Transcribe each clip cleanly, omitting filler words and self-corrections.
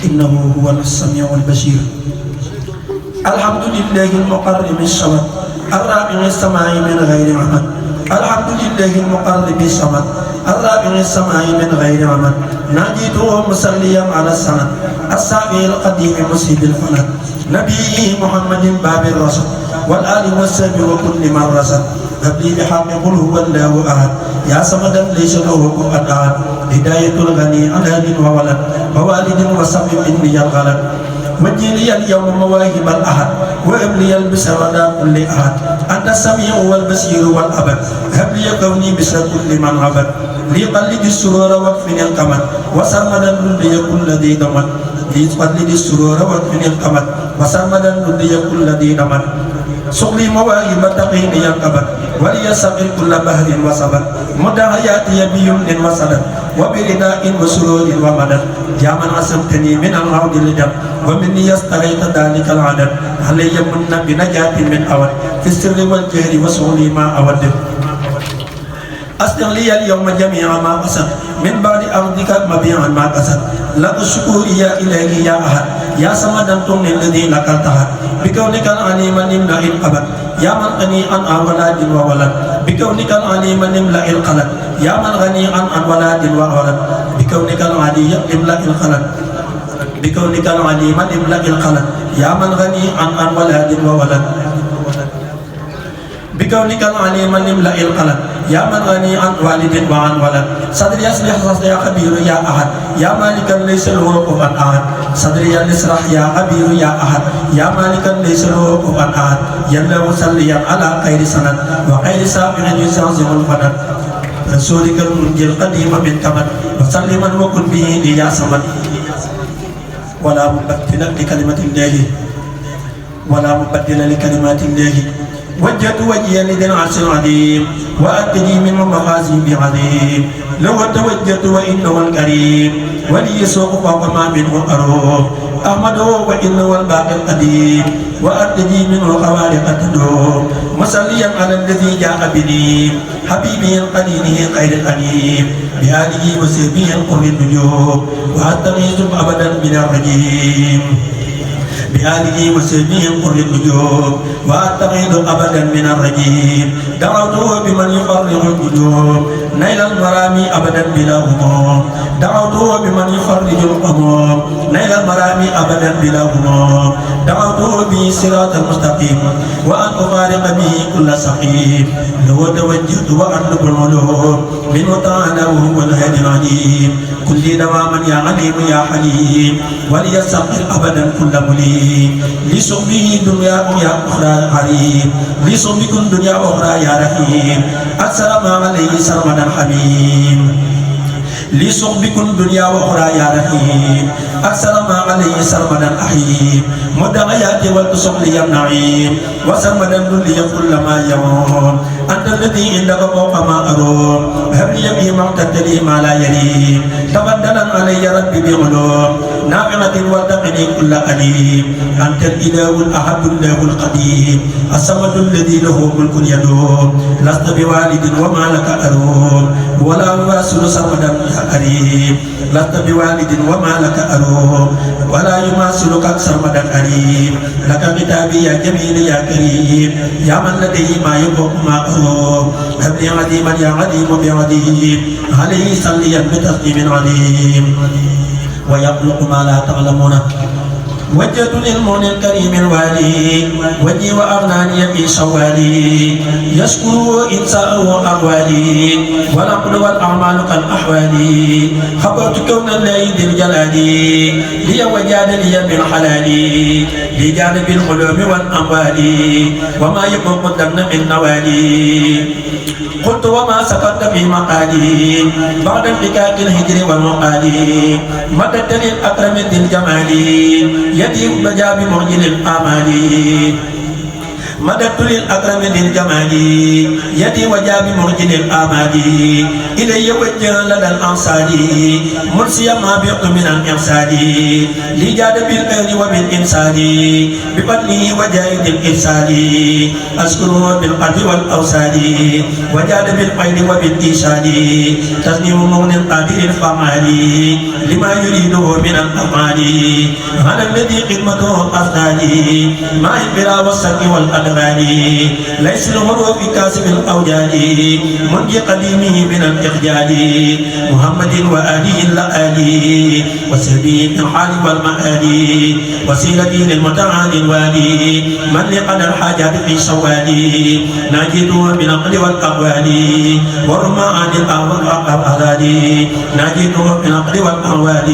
إنه هو السميع البصير. الحمد لله المقرب الصمد الرافع السماء من غير عمد. الحمد لله المقرب الصمد الرافع السماء من غير عمد. ناجيته مصليا على السند السابع القديم مسيب الفند نبيه محمد باب الرسل والآل والسبي وكل من رسل. هب لي بحق قل هو الله أحد يا صمدا ليس له كفوا أحد. هداية الغني عن أهل وولد ووالد وصف مني الغلط. وجه لي اليوم مواهب الأحد وهب لي البشر على كل أحد. أنت السميع والبصير والأبد. هب لي كوني بشر كل من عبد. لي قلد السرور واكفني القمد وسرمدا لدي كل ذي دمد. لي قلد السرور واكفني القمد وسرمدا لدي كل ذي دمد. سقلي مواهب تقيني القبد ولي سقل كل بهر وصبر. مدى حياتي بيمن وسدد وبرداء وسرور ومدد. يا من عصمتني من العود الجد ومني استريت ذلك العدد. علي من بنجاة من أود في السر والجهر وسولي ما أود. أصدق لي اليوم جميع ما قصد من بعد أرضك مبيعا ما قصد. لك الشكور يا إلهي يا أحد يا صمدا تغني الذي لك التحد. بكونك العليم نملأ القبد يا من غني عن أولاد وولد. بكونك العليم نملأ القلب يا من غني عن أولاد وولد. بكونك العلي نملأ القلب بكونك العليم نملأ القلب يا من غني عن أولاد وولد. بكونك العليم نملأ القلب يا من غني عن والد وعن ولد. صدري يصلح صدري يا خبير يا أحد يا مالكا ليس له كفوا أحد. صدري يصلح يا خبير يا أحد يا مالكا ليس له كفوا أحد. يلا وسليا على خير سند وخير سابق يزعزع الفند. رسولك المنجي القديم من كمد وسلما وكن به لي يا صمد. ولا مبدل لكلمة الله ولا مبدل لكلمات الله. وجهت وجهي لذي العرش العظيم وأتني منه مغازي بعظيم. لو توجهت وإنه الكريم ولي سوق فوق ما منه أروم. أحمده وإنه الباقي القديم وأتني منه خوارق تدوم. مصليا على الذي جاء بني حبيبي القديم خير الأنيم. بآله وصحبه القر النجوم وأتغيث أبدا من الرجيم. بآله وصحبه القر النجوم وأتغيث أبدا من الرجيم. دعوته بمن يفرغ القلوب نيل المرامي أبدا بلا هموم. دعوته بمن يفرج القموم نيل المرامي أبدا بلا هموم. دعوته به صراط المستقيم وأن أفارق به كل سقيم. لو توجهت وأطلب العلوم منه تعالى وهو الهادي العليم. كل دواما يا عليم يا حليم وليستغفر أبدا كل مليم. لصحبه دنيا يا أخرى عليم لصحبكم دنيا أخرى يا رحيم. السلام عليه سرمدا حميم لصحبكم دنيا وأخرى يا رحيم. السلام عليه سرمدا أحيم. مدعيات والتصق لي النعيم وسرمدا لي كل ما يوم. أنت الذي عندك فوق ما أروم. هب لي به معتدلي ما لا يليم. تبدلا علي ربي بعلوم نافعة وتقني كل أليم. أنت الإله الأحد الله القديم الصمد الذي له ملك يدوم. لست بوالد وما لك أروم ولا يواصل سرمدا يا كريم. لست بوالد وما لك أروم ولا يماثلك سرمدا كريم. لك كتابي يا جميل يا كريم يا من لديه ما يفوق ما أروم. هب لي عظيما يا عظيم بعظيم عليه صليا بتسليم عليم. ويخلق ما لا تعلمون. وجهت للمؤمن الكريم الوالي وجهي وأغناني في شوالي. يشكر إنساءه أقوالي والعقل والأعمال كالأحوال. خبرت كون الله ذي الجلال لي وجاد لي بالحلال. لجانب العلوم والأموال وما يفوق الدم من نوالي. قلت وما سكت في مقالي بعد انفكاك الهجر والمقال. مددت للأكرم ذي الجمال يدي بجا بمعجل الآمال. مددت للأكرم للجمال يدي وجابي مرجل الآمال إلي وجه لدى الأنصار مرسيا ما بيقت من الإرسال لجاد بالأهل وبالإنسان بفضله وجاهد الإرسال أشكره بالقلب والأوسال وجاد بالقيد وبالإيشاد تسليم مغن قادر الفعال لما يريده من الأفعال على الذي خدمته الأفضل مع البرا والسك والأدغال ليس الغرو في كاسب الأوجال منجي قديمه من الإخجال محمد وآله الآلي وسبيه في الحال والمآل وسيلتي للمتعالي الوالي من لقد الحاجات في شوالي ناجده بالعقل والأقوال ورمان الأغلال ناجده بالعقل والأقوال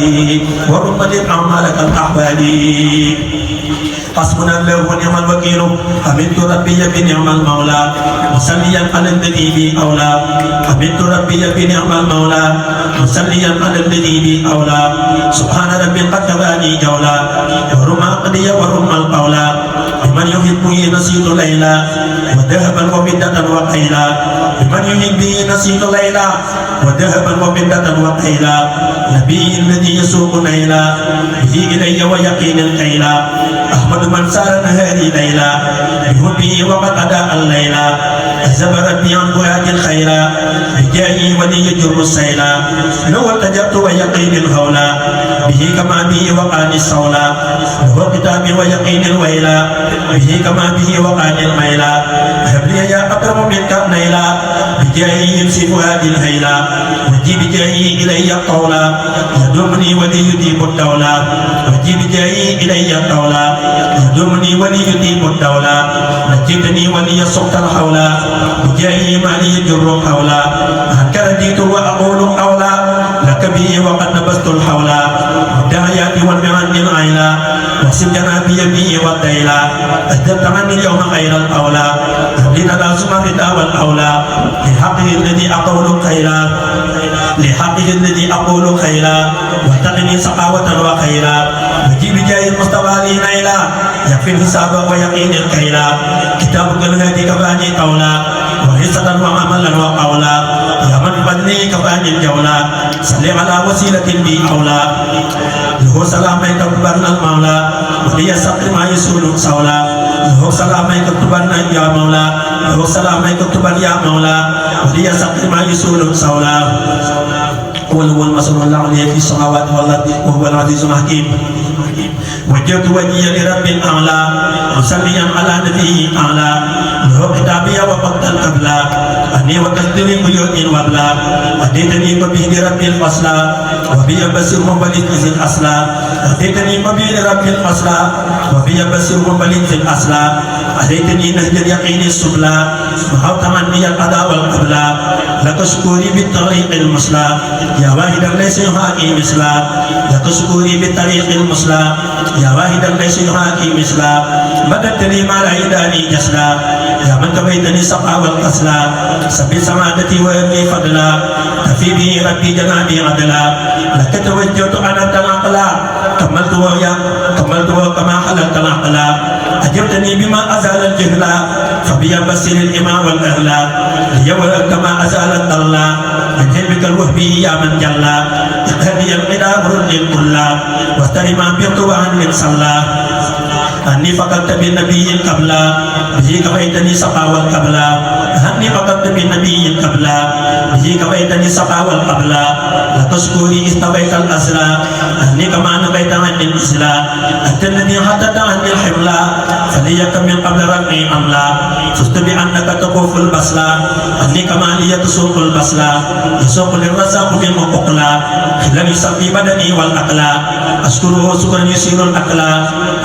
ورمان الأعمال كالأحوال حسبنا الله ونعم الوكيل حمدت ربي بنعم المولى مصليا على الذي بي أولى حمدت ربي بنعم المولى مصليا على الذي بي أولى سبحان ربي قد كفاني جولا ورمى قضي ورمى القولا لمن يحبه نسيت ليلا وذهبا ومدة وقيلا لمن يحبه نسيت ليلا وذهبا ومدة وقيلا نبي الذي يسوق نيلا به إلي ويقين الكيلا أحمد من سار نهاري ليلا بحبه وقد أداء الليلا أحزب ربي عن فؤاد الخيلا بجاهي ولي يجر السيلا لو التجبت ويقين الهولا به كما به وقان الصولا له الكتاب ويقين الويلا به كما به وقان الميلا هب لي يا أكرم منك نيلا بجاهي يمسي فؤاد الهيلا وجي بجاهي إلي الطولا يدومني ولي يديم الدولا وجي بجاهي إلي الطولا يدومني ولي يديم الدولا نجدني ولي السلطة الحولا بجاهي مالي يجر حولا هكذا جئت وأقول قولا لك به وقد نبست الحولا والدعيات والمعن العيلا واحسب جنابي به والديلا أجدبت عني اليوم غير الأولى لنا لازم الرداء والأولى لحقه الذي أقول خيرا لحقه الذي أقول خيرا واتقني سقاوة وخيرا وجيب جاي المصطفى لي نيلا يكفي الحساب ويقين الكيلا كتابك الهادي كفاني قولا وحصة وعملا وقولا يا من بدني كفاني الجولا صل على وسيلة بي أولى له سلامي كتبنا المولى ولي سقر ما يسول سولا له سلامي كتبنا يا مولا له سلامي كتبنا يا مولا ولي سقر ما يسول سولا هو المسؤول الله عليه في السماوات والأرض وهو العزيز الحكيم وجهت وجهي لرب الأعلى مصليا على نبي أعلى له كتابي وقت القبلة أني وكستني بيوت وبلا أديتني ببه لرب الفصلى وبي بسر مبلغ في الأصلى أديتني ببه لرب الفصلى وبي بسر مبلغ في الأصلى أديتني نهج اليقين السبلى وحوت عني القضاء والقبلى لك شكوري بالطريق المصلى يا واحدا ليس يحاكي مثلا لك شكوري بالطريق المصلى يا واحدا ليس يحاكي مثلا مددتني ما لا يداني جسلا يا من كفيتني سقى والقسلا سبي سعادتي وابني فضلا كفي به ربي جنابي عدلا لك توجهت انا تناقلا كملت كما حللت العقلا أجبتني بما أزال الجهلا فبي بسر الإمام والأهلا ليولد كما أزال الضلا من حلمك الوهبي يا من جلا اقهدي القدام رد الكلا واستري ما بيت وعن من صلى أني فقدت بالنبي قبلا به كفيتني سقى والقبلا أني فقدت بالنبي قبلا به كفيتني سقى والقبلا لتشكري استويت الأسرى أني كما نبيت عني الإسلام أنت الذي حدث عني الحملا فليك من قبل رقي أملا فزت بأنك تقوف البصلا أني كما لي تسوق البصلا يسوق للرزاق بالمقلا خلال يصفي بدني والأقلا أشكره شكرا يسير الأقلا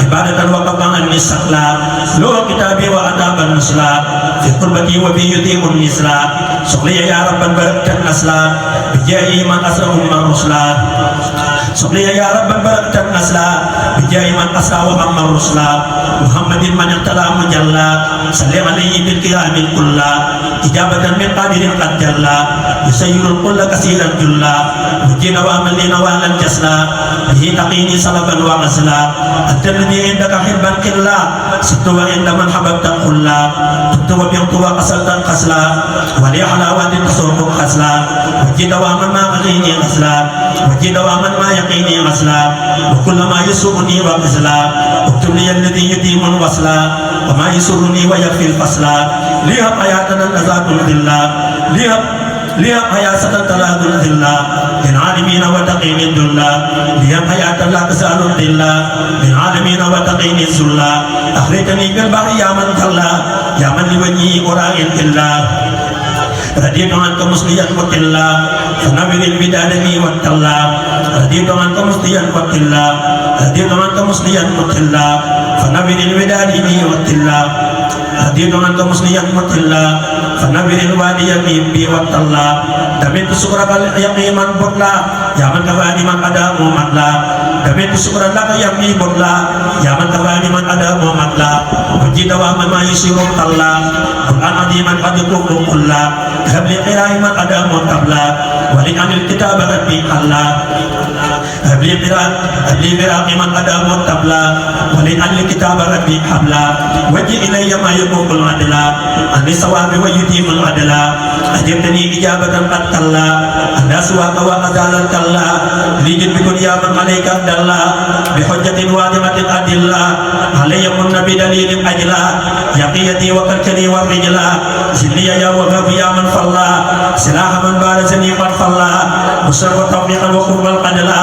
عبادة وقف عني السقلا لو كتابي وأداب النسلا في قربتي وبي يديم النسلا شكري يا رب بركة النسلا بجاهي من أسرهم من رسلا شكري يا رب بركة النسلا بجاهي من أسرى ومن رسلا محمد من اقتلى مجلى صل عليه بالكرام الكلا إجابة من قادر قد جلى يسير الكل كثيرا جلا وجينا وامل نوالا جسلا به تقيني صلبا وغسلا أنت الذي عندك حبا قلا ست وعند من حببت قلا تبت وبيضت وقسلت قسلا ولي حلاوة تسوق خسلا وجينا وامن ما أغيني غسلا وجينا وامن ما يقيني غسلا وكل ما يسوقني وغسلا اكتب لي الذي يديم وصلا وما يسرني ويكفي الفصلا ليهب حياتنا النزاة الذلا ليهب حياة تلاذ الذلا للعالمين وتقين الذلا ليهب حياة لا تزال الذلا للعالمين وتقين الذلا أخرجني بالبحر يا من كلا يا من لوجهي أرائي إلا رضيت عنك مسليا وكلا فنبر البدان لي والتلا رضيت عنك مسليا وكلا رضيت عنك مسليا وكلا فنبر الوداد لي والتلا رضيت عنك مسليا وكلا فنبر الوادي بي والتلا دمت سكرك يقيما بطلا يا من كفاني من أدام مطلا دمت سكرك لك يقي بطلا يا من كفاني من أدام مطلا وجد وما ما يسير طلا قرآن عظيما قد يكون كلا هب لي قراء من أدام قبلا ولعن الكتاب ربي حلا هب لي قراء من أدام قبلا ولعن الكتاب ربي حبلا وجه إلي ما يقوم العدلا عن الصواب ويتيم العدلا أجبتني إجابة قد كلا أنا سواك وأزال الكلا ليجد بكل يا من عليك الدلا بحجة واجبة الأدلة علي من بدليل أجلا يقيتي وكلكني والرجلا زلي يا وغاب يا من فلا سلاح من بارزني قد فلا مصر وتوفيقا وقرب القدلا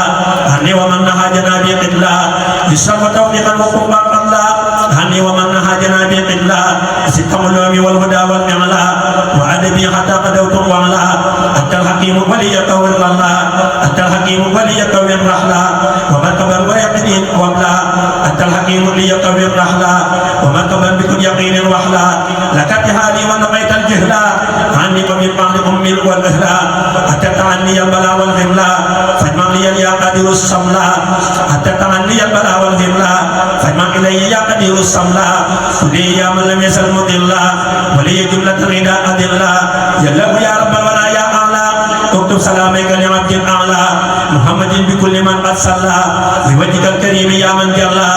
هني ومن نهاجنا بقدلا يسر وتوفيقا وقرب القدلا هني ومن نهاجنا بقدلا ستم الوام والهدى والنعلا وعدبي حتى قدوت وعلا أنت الحكيم ولي قول الله أنت الحكيم ولي قول الرحلا ومركبا ويقين وبلا أنت الحكيم لي قول الرحلا ومركبا بكل يقين وحلا لك اتهادي ونقيت الجهلا عني ومن بعد أمي والأهلا أتت عني البلاء والغملا فاجمع لي يا قدير الصملا أتت عني البلاء والغملا فاجمع إلي يا قدير الصملا لي يا من لم يزل مضلا ولي جملة الغناء أدلا يا يا رب الورى يا أعلى اكتب سلامك لعبد الأعلى محمد بكل من قد صلى بوجهك الكريم يا من جلا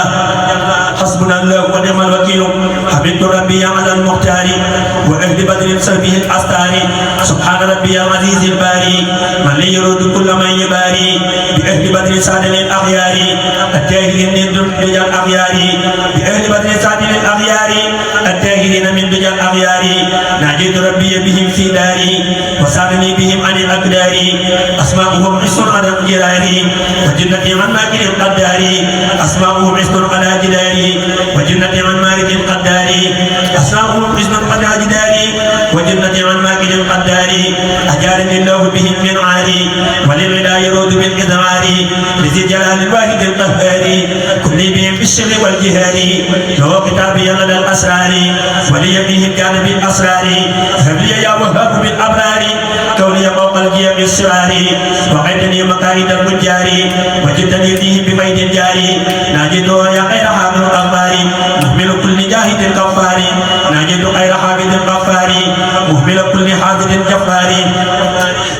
حسبنا الله ونعم الوكيل حمدت ربي على المختار وأهل بدر سبه الأستار سبحان ربي العزيز الباري من لي يرد كل من يباري بأهل بدر سادل الأخيار التاهلين من دجى الأخيار بأهل بدر سادل الأخيار التاهلين من دجى الأخيار ناجيت ربي بهم في داري وسالني بهم عن الأقدار أسماؤهم عسر على الجراري وجنتي عن ماكر القدار أسماؤهم عسر على جداري وجنتي عن مالك القدار أسماؤهم عسر على جداري وجنتي عن ماكر القدار أجارني الله بهم من عاري وللغدا يرود بالإذعار لذي جلال الواحد القهار كل بهم في الشر والجهار له كتابي لدى الأسرار ولي بهم كان بالأسرار هب لي يا وهاب بالأبرار كوني فوق الجيب السرار وقيتني مكائد الفجار وجدني فيه بميت الجاري ناجده يا خير حامل الأخبار مهمل كل جاهد كفار ناجد خير حامد الغفار مهمل كل حامد جفار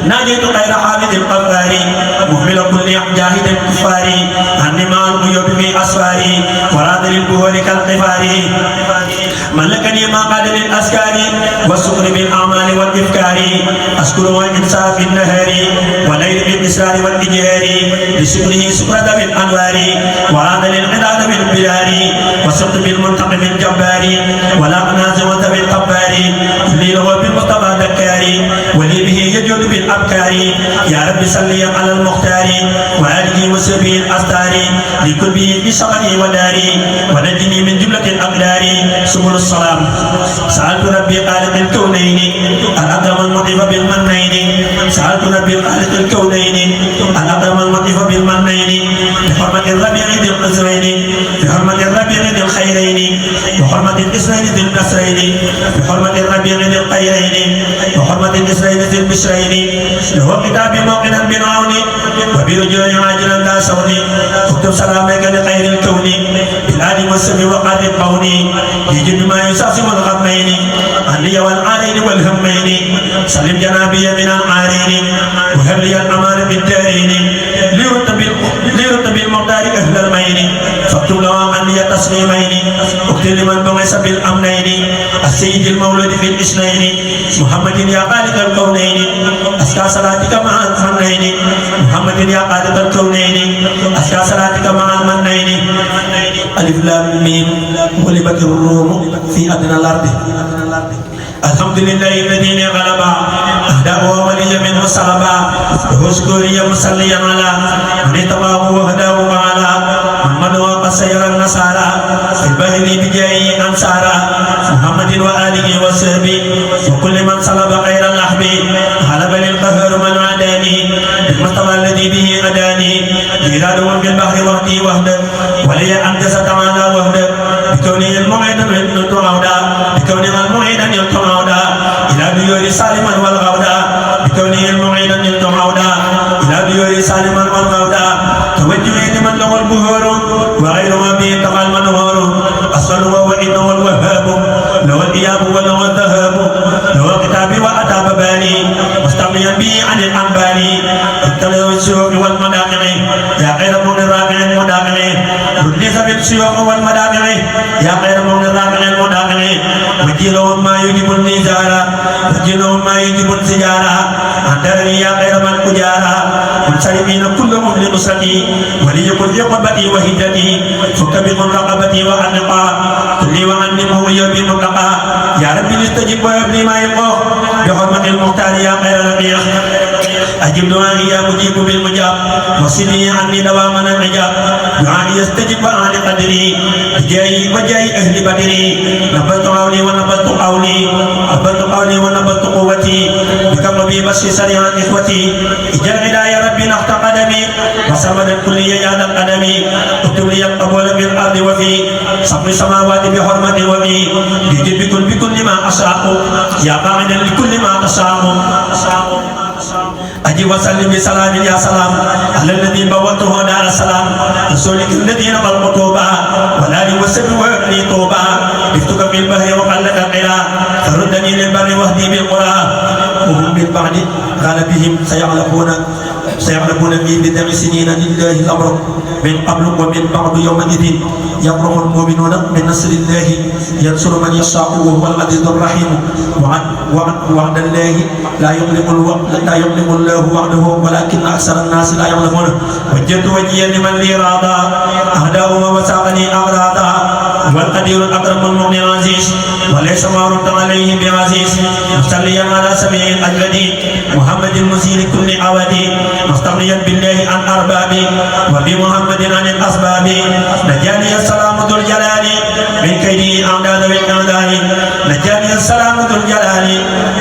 ناجد خير حامد الغفار مهمل كل جاهد كفار أني مع الغيوب في أسفاري وراد للبهور كالقفار ملكني ما قال للأسكار والسكر بالأعمال والإفكار أشكر وإنساف النهار وليل بالإسرار والإجهار لشكره سكرة بالأنوار وراد للعداد بالبلار وسقط بالمنتقم الجبار ولا أنازع بالقبار لي له بالمصطفى ذكار ولي به يجود بالأبكار يا رب صلي على المختار وآله وصحبه الأستار لكل به في شغلي وداري ونجني من جملة الأقدار سبل السلام سألت ربي خالق الكونين الأكرم المطيف بالمنين سألت ربي خالق الكونين الأكرم المطيف بالمنين بحرمة الربيع ذي القزرين بحرمة الربيع ذي الخيرين بحرمة الإسرائيل ذي النصرين بحرمة الربيع ذي الخيرين بحرمة الإسرائيل ذي البشرين له كتاب موقنا بالعون وبرجوع عاجلا لا سوني اكتب سلامك لخير الكون والآل والسمع وقرب قوني يجب ما يساسي والغمين أهلي والعارين والهمين سلم جنابي من العارين وهب لي الأمان بالدارين ليرتب المقدار أهل المين فاكتب له عني تسليمين اكتب لمن بعث بالأمنين السيد المولود في الاثنين محمد يا خالق الكونين أزكى صلاتك مع المنين محمد يا خالق الكونين أزكى صلاتك مع المنين ألف لام ميم غلبت الروم في أدنى الأرض الحمد لله الذي غلب أهداه ولي منه سلبا وشكري مصليا على من تباه وهداه وعلى محمد وقصير النصارى في البهر بجاه أنصارى محمد وآله وصحبه وكل من صلب خير اللحب غلب للقهر من عاداني بالمصطفى الذي به أداني جيران في البحر وحدي وحده ولي أنجز تعالى وحده بكونه المعيد من العودا بكونه المعيد من العودا إلى بيور سالما والغودا بكونه المعيد من العودا إلى بيور سالما والغودا توجه لمن له البهور وغير ما به تقى المنهور أصل وإنه الوهاب له الإياب وله الذهاب له الكتاب وأتى ببالي مستغنيا به عن الأنبال ابتلوا السيوف والمدافع يا خير من الرافع المدافع ردس بالسيوف والمدافع يا خير من الرافع المدافع وجلهم ما يجب النزارة وجلهم ما يجب السجارة أنترني يا خير من أجارة منصرفين كلهم لنصرتي وليكن في قربتي وهجتي فك بكم رقبتي وعنقا كلي وعنمه ويبي مطلقا يا ربي استجب وهب لي ما يقاه بحرمة المختار يا خير رقيق أجب دعائي يا مجيب بالمجاب وصلني عني دواما العجاب دعائي يستجب وعن قدري بجاي وجاي أهل بدري نبت قولي ونبت قولي نبت قولي ونبت قوتي بكم ربي بس سريعا إخوتي اجعل يا ربي نحت قدمي وسمد الكلية يا ذا القدم اكتب لي القبول في الأرض وفي سبع سماوات بحرمة وفي بجد بكل ما أشاء يا قاعدا لكل ما تشاء أجب وسلم بسلام يا سلام على الذي بوته دار السلام رسولك الذي نقل قطوبا ولا يوسف وابني طوبا افتك في البحر وقلك القرى فردني للبر وهدي بالقرى وهم من بعد قال بهم سيعلمون في بدع سنين لله الأمر من قبل ومن بعد يومئذ يفرح المؤمنون من نصر الله ينصر من يشاء وهو العزيز الرحيم وعد الله لا يظلم الله وعده ولكن أكثر الناس لا يعلمون وجدت وجهي لمن لي راضى أهداه وساقني أغراضا والقدير الأكرم المغني العزيز وليس ما رد عليه بعزيز مصليا على سبيل الأجلد محمد المزيل كل عودي مستغنيا بالله عن أربابي وبمحمد عن الأسباب نجاني السلام ذو الجلال من كيد أعداء ذوي الإعدال نجاني السلام ذو الجلال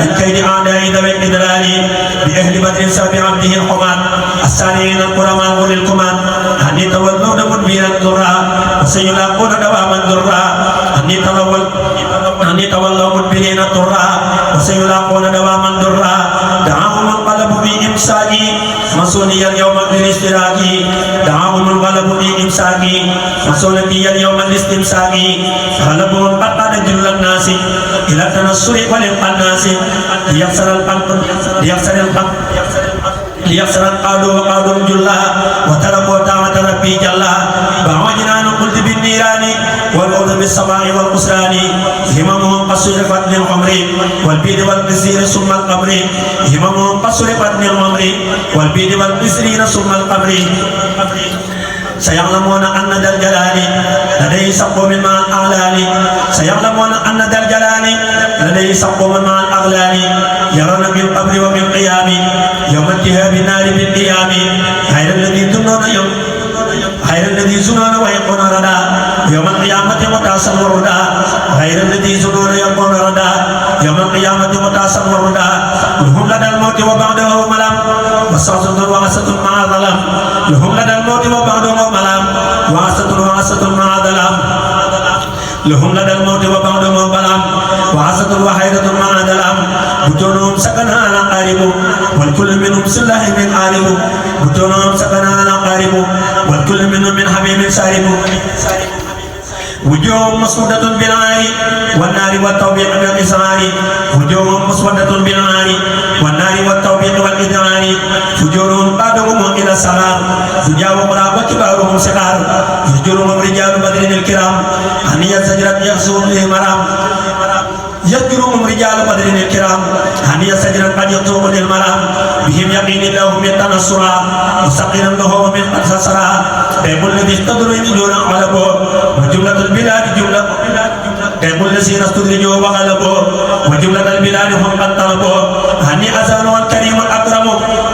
من كيد أعداء ذوي الإضلال بأهل بدر ساب عبده الحماد السالين القرمان أولي الكمان أني تولون مدبرا ذرا وسيلاقون دواما ذرا أني تولوا مدبرين ذرا وسيلاقون دواما ذرا دعاهم القلب في إمساكي مسؤوليا اليوم بالاشتراك دعاهم القلب في إمساكي مسؤوليا اليوم بالاستمساك غلبهم قد جل الناس إلى التنصر والانقناس ليخسر القادو وقادو الجلا وتركوا طاعة ربي جلا بعوجنا قلت بالنيران والأرض بالسماء والقسران هممهم قصرفت للعمر والبيد والقسير ثم القبر هممهم قصرفت للعمر والبيد والقسير ثم القبر سيعلمون أن ذا الجلال لديه سقو من مع الأغلال سيعلمون أن ذا الجلال لديه سقو من مع الأغلال يرون بالقبر وبالقيام يوم انتهاء النار بالقيام غير الذي يظنون ويقون ردا يوم القيامة متاسم الردا غير الذي يظنون يقون ردا يوم القيامة متاسم الردا لهم لدى الموت وبعده ملام وصعصة وعصة مع ظلام لهم لدى الموت وبعده ملام وعصة مع ظلام لهم لدى الموت وبعده ملام وعصة وحيرة مع ظلام بطونهم سكنها على قارب والكل منهم سلاح من عارب بطونهم سكنها على قارب والكل منهم من حبيب سارب وجوه مسودة بالنار والنار والتوبيق بالإسرار وجوه مسودة بالنار والنار والتوبيق والإدرار فجورهم بعضهم إلى السرار فجاء وقرا وكبارهم صغار يهجرهم رجال بدر الكرام هنيا سجرت يغسون به مرام يذكرهم رجال بدر الكرام هنيا سجرت قد يطوق للمرام بهم يقين الله من تنصرا مستقيما له من قد سسرا كيقول الذي استدروا يميلون علبه وجملة البلاد جملة كيقول الذين استدرجوا وغلبوا وجملة البلاد هم قد طلبوا هني أزان والكريم الأكرم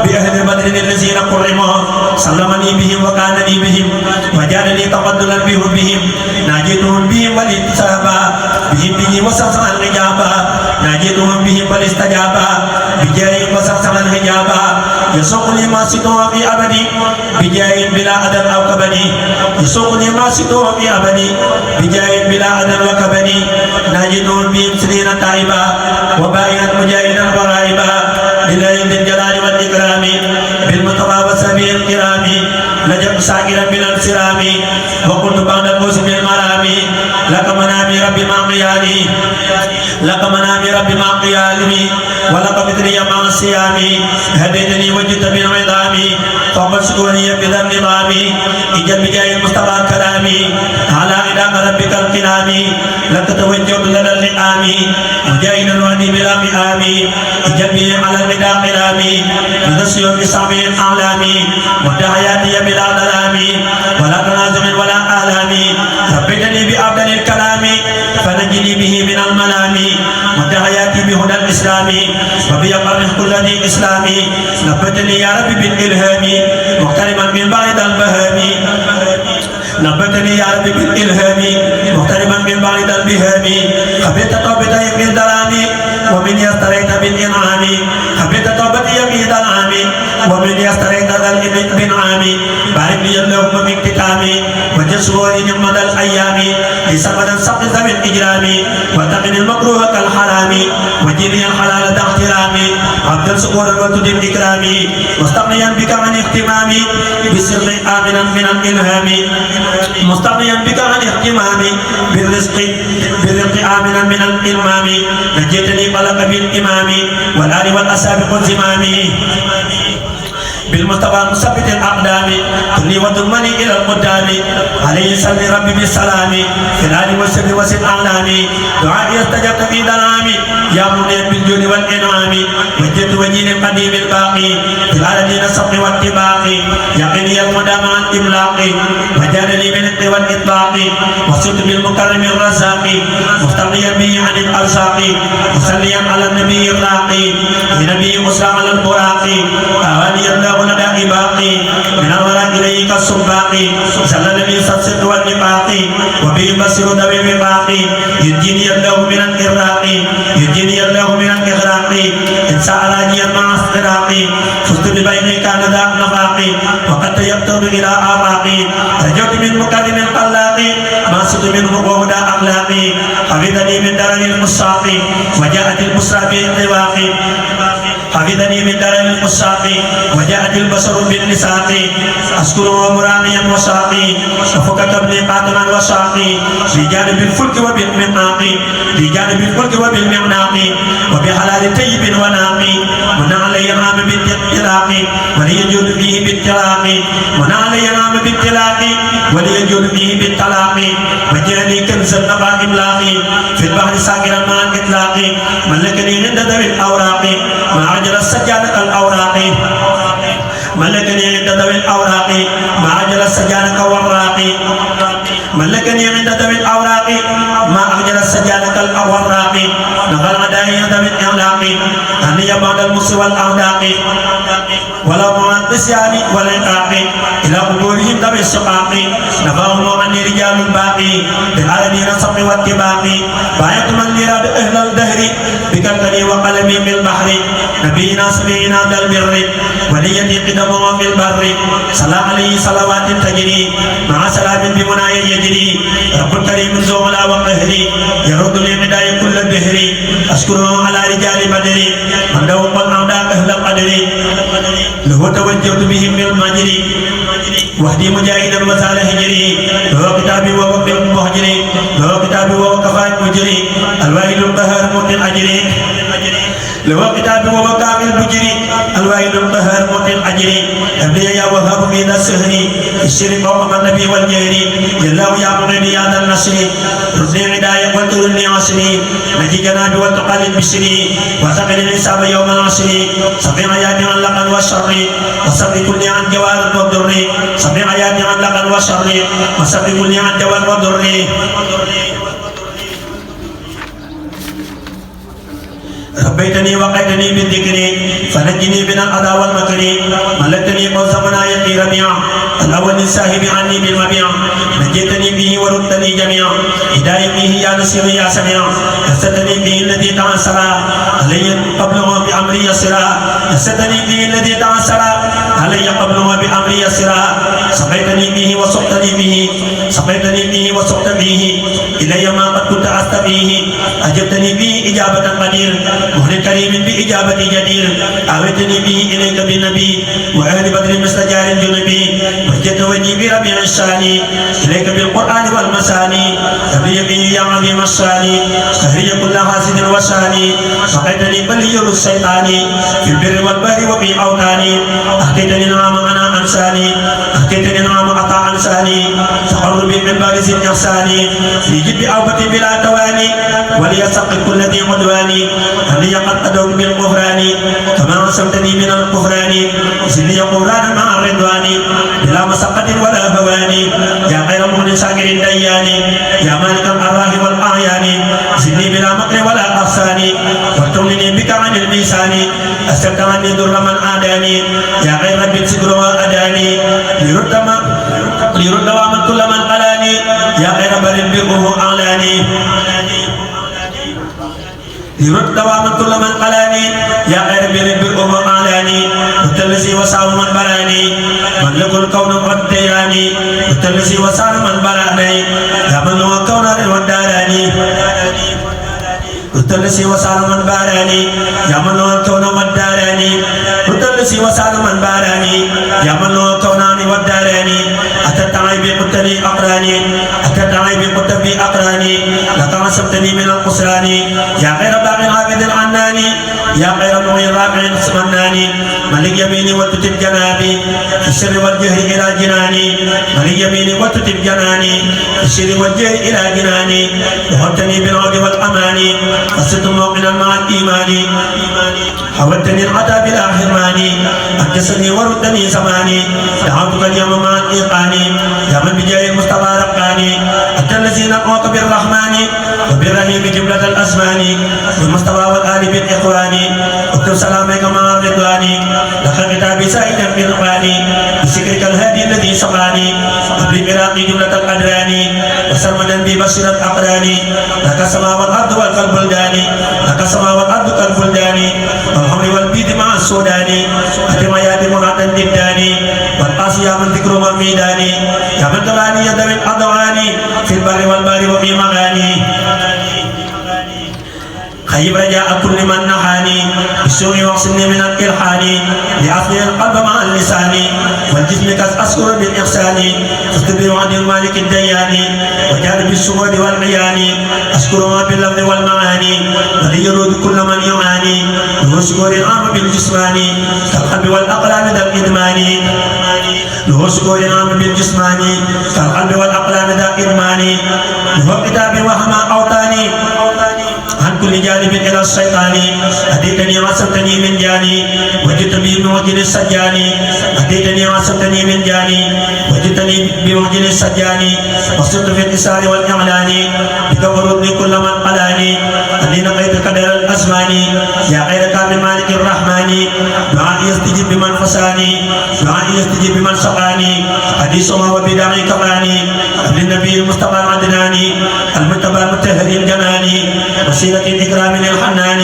بأهل بدر الذين قرموا سلمني بهم وكانني بهم وجعلني تفضلا بهم ناجيتهم بهم والاتصابا بهم به وسمسم الغجابا ناجيتهم بهم والاستجابا بجاههم وسمسم الغجابا يسوقني ما سيتوا في أبدي بجاه بلا أدب أو كبدي يسوقني ما سيتوا في أبدي بجاه بلا أدب وكبدي ناجدون بهم سنين تائبا وبائنا مجاهدا ورائبا لله ذي الجلال والإكرام بالمطوى وسبيل الكرام لجب ساكرا بالانسرام وقلت بعد الموسم المرام لك منامي ربي ما قيالي لك منامي ربي ما قيالي ولك مثلي مع الصيام هديتني وجدت بالعظام فقل شكرني بذا النظام اجل بجاه المصطفى كلامي على إله ربك الكلام لك توجهت لدى اللئام مجاهدا واني بلا مئام اجل به على الغدا قلامي نذسي بصعب الاعلام ودعياتي بلا ظلام ولا تنازم ولا آلام ربيتني بأفضل الكلام فنجني به من الملام ودعياتي بهدى الإسلام وبيقرح كل ذي إسلام نبتني يا ربي بالإلهام مقتربا من بعد البهام نبتني يا ربي بالإلهام مقتربا من بعد البهام خبيت توبتي من ظلامي ومن يستريت بالإنعام خبيت توبتي من ظلامي ومن يستريت بالإنعام بارك لي اللهم من كتامي وجسوري من مدى الأيام لسبدا سقط بالإجرام وتقني المكروه كالحرام وجني الحلال ذا احترامي عبدا سكورا وتدم إكرامي مستغنيا بك عن اهتمامي بسر آمنا من الإلهام مستغنيا بك عن اهتمامي بالرزق آمنا من الإلمام نجيتني قلق بالإمام والآل والأسابق الزمام بالمصطفى مثبت الأقدام كلي وضمني إلى القدام عليه صلي ربي بالسلام في الآل والسر وسط الأعلام دعائي استجبت في ظلامي يا منير بالجود والإنعام وجدت وجيه القديم الباقي في العالمين الصبر والاتباق يقيني المدى مع الإملاق وجعلني بالإطلاق والإطلاق وصرت بالمكرم الرزاق مستغنيا به عن الأرزاق مصليا على النبي الراقي لنبي أسرى على البراق أواني الله لدى باقي من الوراء إليك السباق زلل لي الصدق والنفاق وبه بصر ذوي الوفاق ينجيني الله من الإراق ينجيني الله من الإغراق إن سأراجيا مع اصطراقي فزت ببيني كان ذا نفاق وقد تيقظت إلى آفاقي رجوت من مكرم الخلاق ما صرت منه وهدى أخلاقي حفظني من درن المساق وجاءت البشرى بالطواق حفظني من درن المساق وجاءت البشر بالنساق أذكره مراميا وساقي وفكك ابني قاتما وساقي بجانب الفلك وبالمعناق بجانب الفلك وبالمعناق وبحلال طيب وناقي من علي نعم بالاتلاق وليجود فيه بالتلاق من علي نعم بالتلاق وليجود فيه بالطلاق وجعلني كنز النبع إملاقي في البحر ساكرا مع الإطلاق ملكني عند ذوي الأوراق ما عجل السجادة الأوراق ملكني عند ذوي الأوراق ما عجل السجادة والراق ملكني عند ذوي الأوراق ما أعجل السجادة الأوراق نقل مدائي ذوي الإعلاق أني بعد المس والأعداق ولا مع النسيان والإنقاق إلى قبورهم ذوي الشقاق نفاهم عني رجال الباقي بالعالمين الصبر والاتباق بايت من يراد أهل الدهر بكلمني وقلمي في البحر نبينا سبينا ذا البر وليتي قدمه في البر صلى عليه صلوات تجري مع سلام بمنايا يجري رب الكريم ذو علا وقهري يرد لي بداية كل الدهر أشكره على رجال بدري من دوق الأعداء أهل القدر له توجهت بهم بالمجري واهدي مجاهدا وسال هجري له كتابي ووقف مهجري له كتابي ووقفان مجري الواحد القهار موت اجري له كتابي ووقف البجري الواحد القهار موت اجري ابلي يا وهاب بيد السهري الشرك قوم النبي والجهري يلا يا مغني يا ذا النصر رزق هدايه وترني عصري نجي جنابي وتقلد بشري وثقل الحساب يوم العصر صفي عيادي عن لقن والشر وصفي كل عن جوار والضر صفي عيادي عن لقن والشر وصفي كل عن جوار والضر ربيتني وقيتني بالذكر فنجني من الأذى والمكر ملكتني فوز منايتي ربيع الأول الساهب عني بالمبيع نجيتني به وردتني جميعا هداية به يا نصير يا سميع يسدني به الذي تعسرا علي قبله بأمري يسرا يسدني به الذي تعسرا علي قبله بأمري يسرا سقيتني به وسقتني به سقيتني به وسقت به إلي ما قد كنت أستبيه أجبتني به إجابة قدير مهل كريم بإجابة جدير أعوتني به إليك بالنبي وأهل بدر مثل جار جنبي وجدت وجهي بربيع الشاني إليك بالقرآن والمساني تبلي به يا عظيم الشاني سهري كل حاسد وشاني سقيتني بلي الشيطان في البر والبر وفي أوطاني أحكيتني نعم أنا أنساني أحكيتني نعم أطاع أنساني تقر بي من بارز إحساني في جب أوبتي بلا تواني وليسقط كل ذي عدواني أني قد أدعوك بالغفران كما عصمتني من الكفران زدني قرآن مع الرضوان بلا مسقط ولا هواني يا خير مغن شاكر ديان يا مالك الأرواح والأعيان زدني بلا مكر ولا أفسان واكتمني بك عن الميسان أسرت عني در من عاداني يا غير رب السكر وأداني ليرد ومن كل من قلاني يا غير بر بره أعلاني يرد دواما كل من قلاني يا غير برب أعلاني وتلسي وسام من براني ملك الكون والديراني وتلسي وسام من براني يا من هو كون والداراني وتلسي وسام من براني يا من هو الكون والداراني وتلسي وسام من براني يا من هو كونان والداراني أتتعي بقتلي أقراني أتتعي بقتلي أقراني لك عصبتني من القسران يا غير باغي عابد عناني يا غير معين رافع مناني ملك يميني وتتب جنابي في السر والجهر إلى جناني ملك يميني وتتب جناني في السر والجهر إلى جناني وهبتني بالعود والأمان فصرت موقنا مع الإيمان حولتني العذاب إلى حرماني أنكسني وردني زماني دعوتك اليوم مع الإيقان يا من بجاه المصطفى رباني أنت الذي نقوك بالرحمن وبالرحيم جملة الأزمان بالمصطفى والآل بالإخوان اكتب سلامك مع الرضوان لك كتابي سائدا بالقرآن بذكرك الهادي الذي سقاني قبل براقي جملة الأدران وسرمدا ببشر الأقران لك السماء والأرض والبلدان لك السماء والأرض كالبلدان والحمر والبيد مع السودان أتم يا مرعة الدبدان والقاسي يا من ذكر ميداني يا من تغاني يد من أضواني في البر والبار وفي مغاني خيب رجاء كل من نحاني بالسوء واغسلني من الإلحان لأصلي القلب مع اللسان والجسم كأذكر بالإحسان فاستبر عن المالك الديان وجعل بالشهود والعيان أشكرها باللفظ والمعاني الذي يرود كل من يعاني له شكور عام بالجسمان كالقلب والأقلام ذا الإدمان له شكور عام بالجسمان كالقلب والأقلام ذا الإدمان له كتاب وهما أوطاني عن كل جانب إلى الشيطان أتيتني وعصمتني من جاني وجدتني بموجل السجاني أتيتني وعصمتني من جاني وجدتني بموجل السجاني وصرت في الإسار والإعلان بك ورد كل من قلاني أني نقيت قدر الأزمان يا غير كامل مالك الرحمن دعائي يستجيب بمن فساني دعائي يستجيب بمن سقاني حديثها وبداعي كفاني قبل النبي المصطفى العدناني المتبى المتهر الجناني وسيلة الإكرام للحنان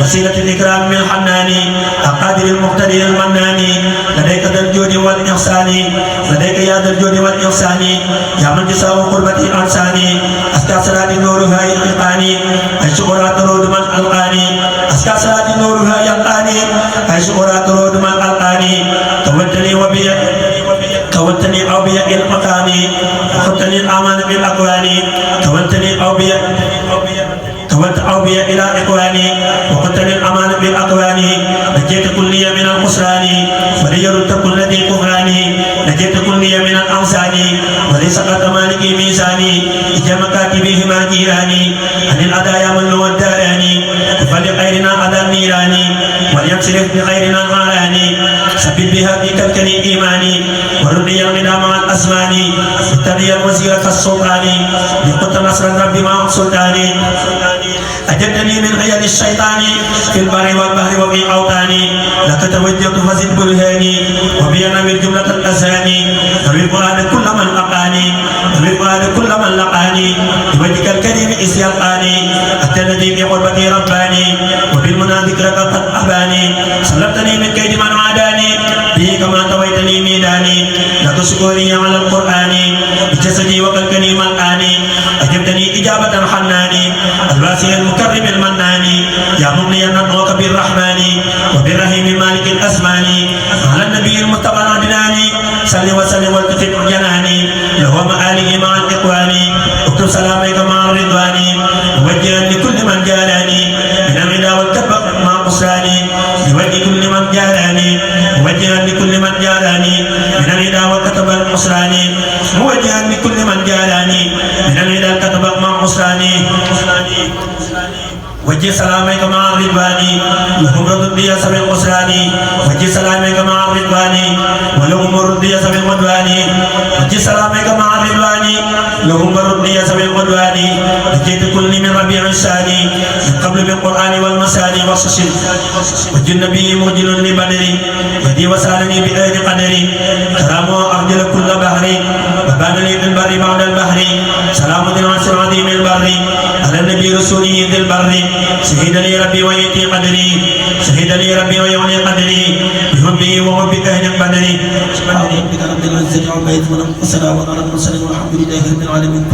وسيلة الإكرام من الحنان القادر المقتدر المنان لديك ذا الجود والإحسان لديك يا ذا الجود والإحسان يا من جزاء قربتي أنساني أسكى صلاة نورها يلقاني أي شكرات رود من ألقاني أسكى صلاة نورها يلقاني أي شكرات رود من ألقاني كونتني الأمان بالأقوال كونت أوبيا إلى إخواني وقلت للأمان بالأقوال نجيت كلي من الخسران وليرد كل ذي كفران نجيت كلي من الأوسان وليس قد مالكي ميزاني إجا مكاتبهما جيراني عن الأدايا من والداراني فلغيرنا أدى النيران ولينصرف بغيرنا الغاران ثبت بها في كالكني إيماني ورضي الغنى مع الأزمان ابتدي الوزير كالسلطان لقلت نصر الرب مع سلطاني أجدني من غير الشيطان في البر والبحر وفي أوطاني لك توجهت فزد برهاني وبينا من جملة الأذهان نبي فؤاد كل من لقاني نبي فؤاد كل من لقاني بوجهك الكريم إذ يلقاني أتى الذي في قربتي رباني وبالمنى ذكرك قد أباني سلبتني من كيد من عاداني به كما طويتني ميداني لك شكوري على القرآن بجسدي وقلبني ملقاني أجبتني إجابة حناني الواسع المكرم المناني يا مغني النطوك بالرحمن وبالرحيم مالك الأزمان على النبي المصطفى العدناني صل وسلم والتفت جناني له مآله مع الإخوان اكتب سلامك مع الرضوان موجها لكل من جالاني من الغنى والكبر مع قسراني لوجه كل من جالاني موجها لكل من جالاني من الغنى والكتب المصراني موجها لكل من جالاني من الغنى الكتب مع قسراني وجه سلامك مع الرضوان لهم رضي سبع القسران وجه سلامك مع الرضوان ولهم رضي سبع القدوان وجه سلامك مع الرضوان لهم رضي سبع القدوان لجيت كل من ربيع الثاني من قبل بالقرآن والمساني والصشر وجه النبي مجل لبدري يدي وسالني بأهل قدري كرامه أرجل كل بحر وبان لي بالبر بعد البحر سلام دين عشر عظيم البر على النبي رسوله ذي البر شهد لي ربي ويأتي قدري شهد لي ربي ويعني قدري بحبه وحب أهل قدري سبحان ربك رب العزة عما يصفون وسلام على المرسلين والحمد لله رب العالمين.